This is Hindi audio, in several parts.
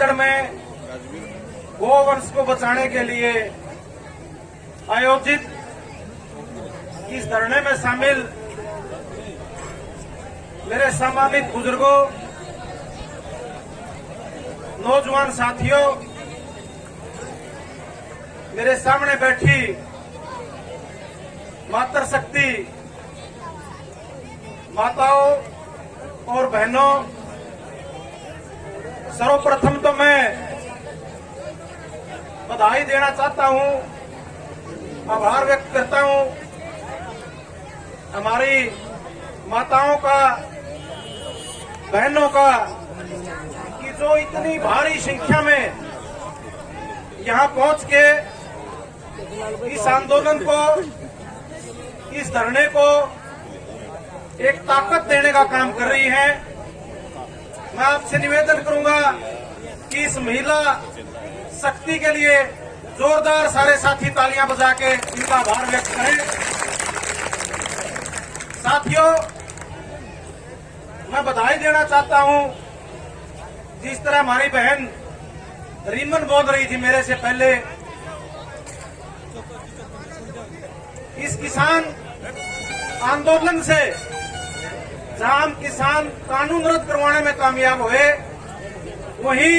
छत्तीसगढ़ में गोवंश को बचाने के लिए आयोजित इस धरने में शामिल मेरे सम्मानित बुजुर्गों, नौजवान साथियों, मेरे सामने बैठी मातृशक्ति माताओं और बहनों, सर्वप्रथम तो मैं बधाई देना चाहता हूं, आभार व्यक्त करता हूं हमारी माताओं का, बहनों का, कि जो इतनी भारी संख्या में यहां पहुंच के इस आंदोलन को, इस धरने को एक ताकत देने का काम कर रही है। मैं आपसे निवेदन करूंगा कि इस महिला शक्ति के लिए जोरदार सारे साथी तालियां बजा के इनका आभार व्यक्त करें। साथियों, मैं बधाई देना चाहता हूं, जिस तरह हमारी बहन रीमन बोल रही थी मेरे से पहले, इस किसान आंदोलन से जहां हम किसान कानून रद्द करवाने में कामयाब हुए, वहीं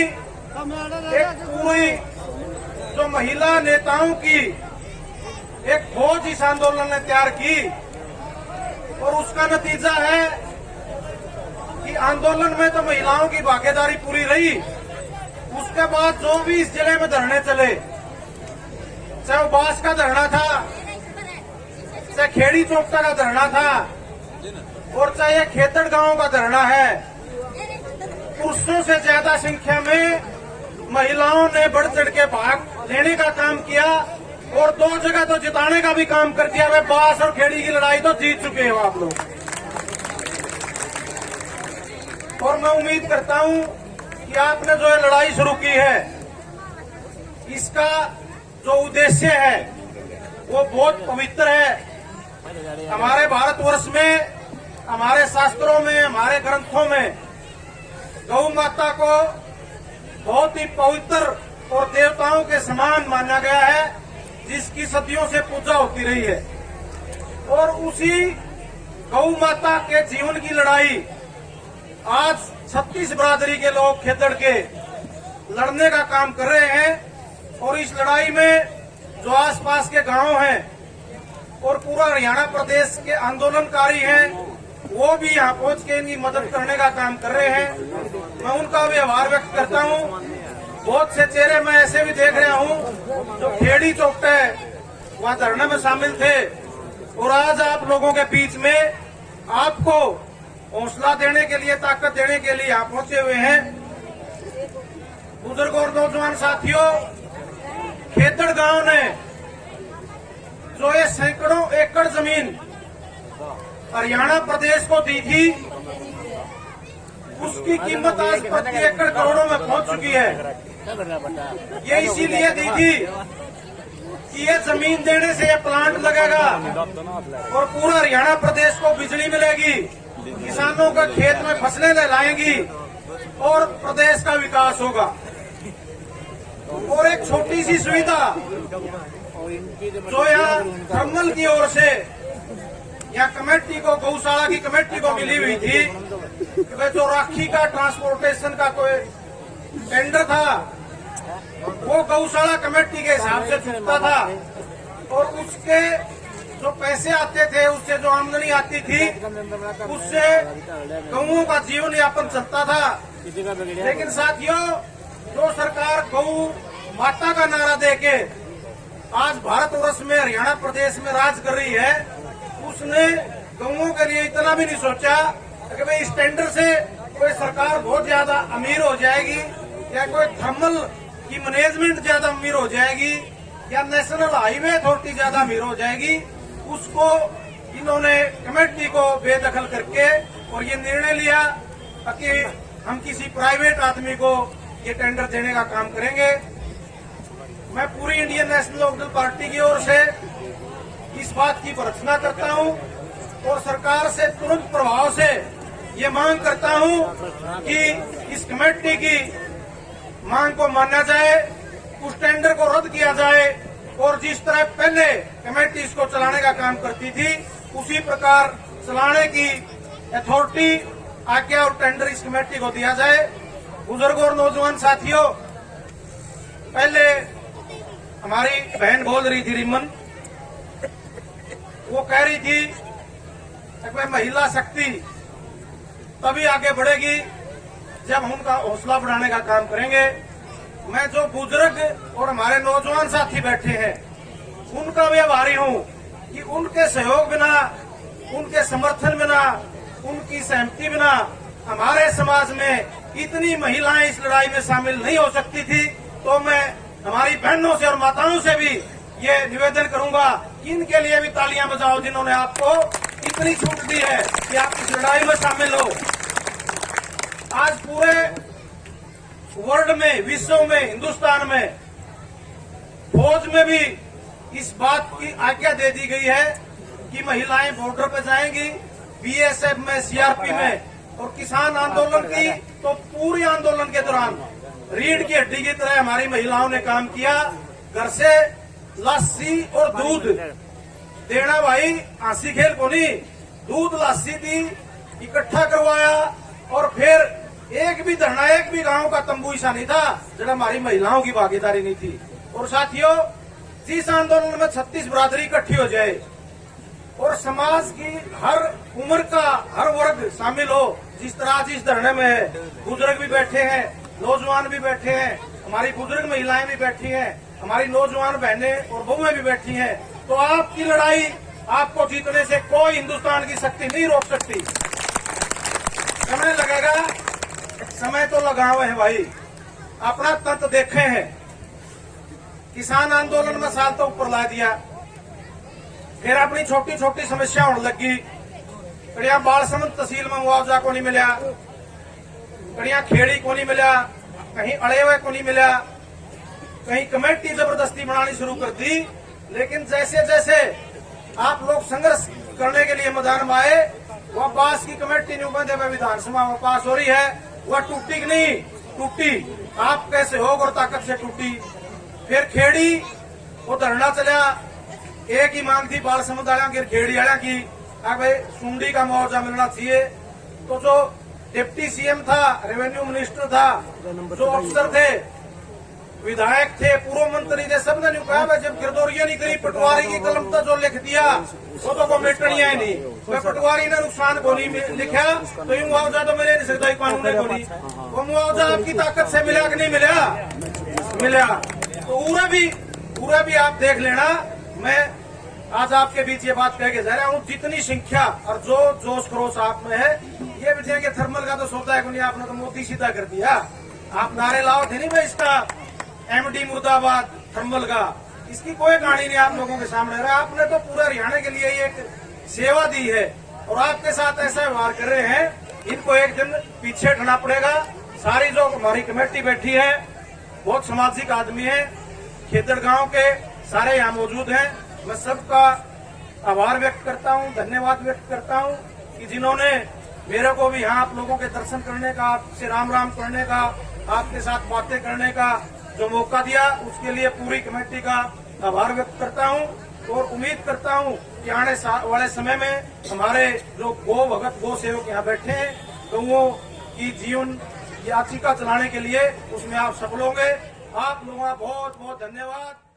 एक पूरी जो महिला नेताओं की एक फौज इस आंदोलन ने तैयार की और उसका नतीजा है कि आंदोलन में तो महिलाओं की भागीदारी पूरी रही। उसके बाद जो भी इस जिले में धरने चले, चाहे वो बांस का धरना था, चाहे खेड़ी चौकटा का धरना था, और चाहे खेतड़ गांव का धरना है, पुरुषों से ज्यादा संख्या में महिलाओं ने बढ़ चढ़ के भाग लेने का काम किया और 2 जगह तो जिताने का भी काम कर दिया। वे बांस और खेड़ी की लड़ाई तो जीत चुके हो आप लोग। और मैं उम्मीद करता हूं कि आपने जो ये लड़ाई शुरू की है, इसका जो उद्देश्य है वो बहुत पवित्र है। हमारे भारतवर्ष में, हमारे शास्त्रों में, हमारे ग्रंथों में गौ माता को बहुत ही पवित्र और देवताओं के समान माना गया है, जिसकी सदियों से पूजा होती रही है। और उसी गौ माता के जीवन की लड़ाई आज 36 बिरादरी के लोग खेतड़ के लड़ने का काम कर रहे हैं। और इस लड़ाई में जो आसपास के गांव हैं और पूरा हरियाणा प्रदेश के आंदोलनकारी हैं, वो भी यहाँ पहुंच के इनकी मदद करने का काम कर रहे हैं। मैं उनका भी आभार व्यक्त करता हूँ। बहुत से चेहरे मैं ऐसे भी देख रहा हूँ जो खेड़ी चौकटा है वहाँ धरने में शामिल थे और आज आप लोगों के बीच में आपको हौसला देने के लिए, ताकत देने के लिए यहाँ पहुंचे हुए हैं। बुजुर्ग और नौजवान साथियों, खेतड़ गांव ने जो ये सैकड़ों एकड़ जमीन हरियाणा प्रदेश को दी थी, उसकी कीमत आज प्रति एकड़ करोड़ों में पहुंच चुकी है। ये इसीलिए दी थी कि ये जमीन देने से ये प्लांट लगेगा और पूरा हरियाणा प्रदेश को बिजली मिलेगी, किसानों का खेत में फसलें लहलाएंगी और प्रदेश का विकास होगा। और एक छोटी सी सुविधा जो यहाँ थर्मल की ओर से या कमेटी को, गौशाला की कमेटी को मिली हुई थी, कि जो राखी का ट्रांसपोर्टेशन का कोई टेंडर था, वो गौशाला कमेटी के हिसाब से चुकता था और उसके जो पैसे आते थे, उससे जो आमदनी आती थी, उससे गौओं का जीवन यापन चलता था। लेकिन साथियों, जो सरकार गौ माता का नारा देके आज भारतवर्ष में, हरियाणा प्रदेश में राज कर रही है, उसने गौओं के लिए इतना भी नहीं सोचा कि भाई इस टेंडर से कोई सरकार बहुत ज्यादा अमीर हो जाएगी या कोई थर्मल की मैनेजमेंट ज्यादा अमीर हो जाएगी या नेशनल हाईवे अथॉरिटी ज्यादा अमीर हो जाएगी। उसको इन्होंने कमेटी को बेदखल करके और ये निर्णय लिया कि हम किसी प्राइवेट आदमी को ये टेंडर देने का काम करेंगे। मैं पूरी इंडियन नेशनल लोकदल पार्टी की ओर से इस बात की भर्त्सना करता हूं और सरकार से तुरंत प्रभाव से ये मांग करता हूं कि इस कमेटी की मांग को माना जाए, उस टेंडर को रद्द किया जाए और जिस तरह पहले कमेटी इसको चलाने का काम करती थी उसी प्रकार चलाने की अथॉरिटी, आज्ञा और टेंडर इस कमेटी को दिया जाए। बुजुर्गों और नौजवान साथियों, पहले हमारी बहन बोल रही थी रिमन, वो कह रही थी कि महिला शक्ति तभी आगे बढ़ेगी जब हम उनका हौसला बढ़ाने का काम करेंगे। मैं जो बुजुर्ग और हमारे नौजवान साथी बैठे हैं उनका भी आभारी हूं कि उनके सहयोग बिना, उनके समर्थन बिना, उनकी सहमति बिना हमारे समाज में इतनी महिलाएं इस लड़ाई में शामिल नहीं हो सकती थी। तो मैं हमारी बहनों से और माताओं से भी ये निवेदन करूंगा कि इनके लिए भी तालियां बजाओ जिन्होंने आपको इतनी छूट दी है कि आप इस लड़ाई में शामिल हो। आज पूरे वर्ल्ड में, विश्व में, हिंदुस्तान में, फौज में भी इस बात की आज्ञा दे दी गई है कि महिलाएं बॉर्डर पर जाएंगी, बीएसएफ में, सीआरपी में। और किसान आंदोलन की तो पूरे आंदोलन के दौरान रीढ़ की हड्डी की तरह हमारी महिलाओं ने काम किया। घर से लस्सी और दूध देना भाई हंसी खेल को नहीं, दूध लस्सी दी, इकट्ठा करवाया और फिर एक भी धरना, एक भी गांव का तंबू ऐसा नहीं था जब हमारी महिलाओं की भागीदारी नहीं थी। और साथियों, जिस आंदोलन में 36 बरादरी इकट्ठी हो जाए और समाज की हर उम्र का हर वर्ग शामिल हो, जिस तरह आज इस धरने में है, बुजुर्ग भी बैठे हैं, नौजवान भी बैठे हैं, हमारी बुजुर्ग महिलाएं भी बैठी हैं, हमारी नौजवान बहनें और बहुएं भी बैठी हैं, तो आपकी लड़ाई, आपको जीतने से कोई हिंदुस्तान की शक्ति नहीं रोक सकती। समय लगेगा, समय तो लगा हुआ है भाई, अपना तंत्र देखे हैं। किसान आंदोलन में साल तो ऊपर ला दिया, फिर अपनी छोटी छोटी समस्या होने लगी। कड़िया बालसमंद तहसील में मुआवजा को नहीं मिला, कड़िया खेड़ी को नहीं मिला, कहीं अड़े हुए को नहीं मिला, कहीं कमेटी जबरदस्ती बनानी शुरू कर दी। लेकिन जैसे जैसे आप लोग संघर्ष करने के लिए मैदान में आए, वह पास की कमेटी नुमाइंदे में विधानसभा में पास हो रही है, वह टूटी नहीं टूटी, आपके सहयोग और ताकत से टूटी। फिर खेड़ी वो धरना चला, एक ही मांग थी बाल समुदाय की, खेड़ी वाला की, भाई सुंडी का मुआवजा मिलना चाहिए। तो जो डिप्टी सीएम था, रेवेन्यू मिनिस्टर था, जो अफसर थे, विधायक थे, पूर्व मंत्री थे, सबने नहीं कहा जब गिरदौरिया नहीं करी, पटवारी की कलम तो जो लिख दिया वो तो कोई मिटनिया ही नहीं। मैं पटवारी ने नुकसान को नहीं लिखा तो ये मुआवजा तो मिले नहीं सकता, कानून को नहीं। वो मुआवजा आपकी ताकत से मिला कि नहीं मिला? मिला। तो पूरा भी आप देख लेना। मैं आज आपके बीच ये बात कह के जा रहा हूँ, जितनी संख्या और जो जोश खरोश आप में है, ये विजय के थर्मल का तो सोचा है नहीं, आपने तो मोदी सीधा कर दिया। आप नारे लाओ थे नहीं भाई इसका, एमडी मुर्दाबाद थर्मल का, इसकी कोई कहानी नहीं आप लोगों के सामने रहा। आपने तो पूरा हरियाणा के लिए एक सेवा दी है और आपके साथ ऐसा व्यवहार कर रहे हैं, इनको एक दिन पीछे हटना पड़ेगा। सारी जो हमारी कमेटी बैठी है बहुत सामाजिक आदमी है, खेतड़ गांव के सारे यहाँ मौजूद हैं। मैं सबका आभार व्यक्त करता हूँ, धन्यवाद व्यक्त करता हूँ कि जिन्होंने मेरे को भी यहाँ आप लोगों के दर्शन करने का, आपसे राम राम करने का, आपके साथ बातें करने का जो मौका दिया, उसके लिए पूरी कमेटी का आभार व्यक्त करता हूँ। और उम्मीद करता हूँ कि आने वाले समय में हमारे जो गौ भगत, गौ सेवक यहाँ बैठे हैं, गौओं की जीवन याचिका चलाने के लिए उसमें आप सफल होंगे। आप लोगों का बहुत बहुत धन्यवाद।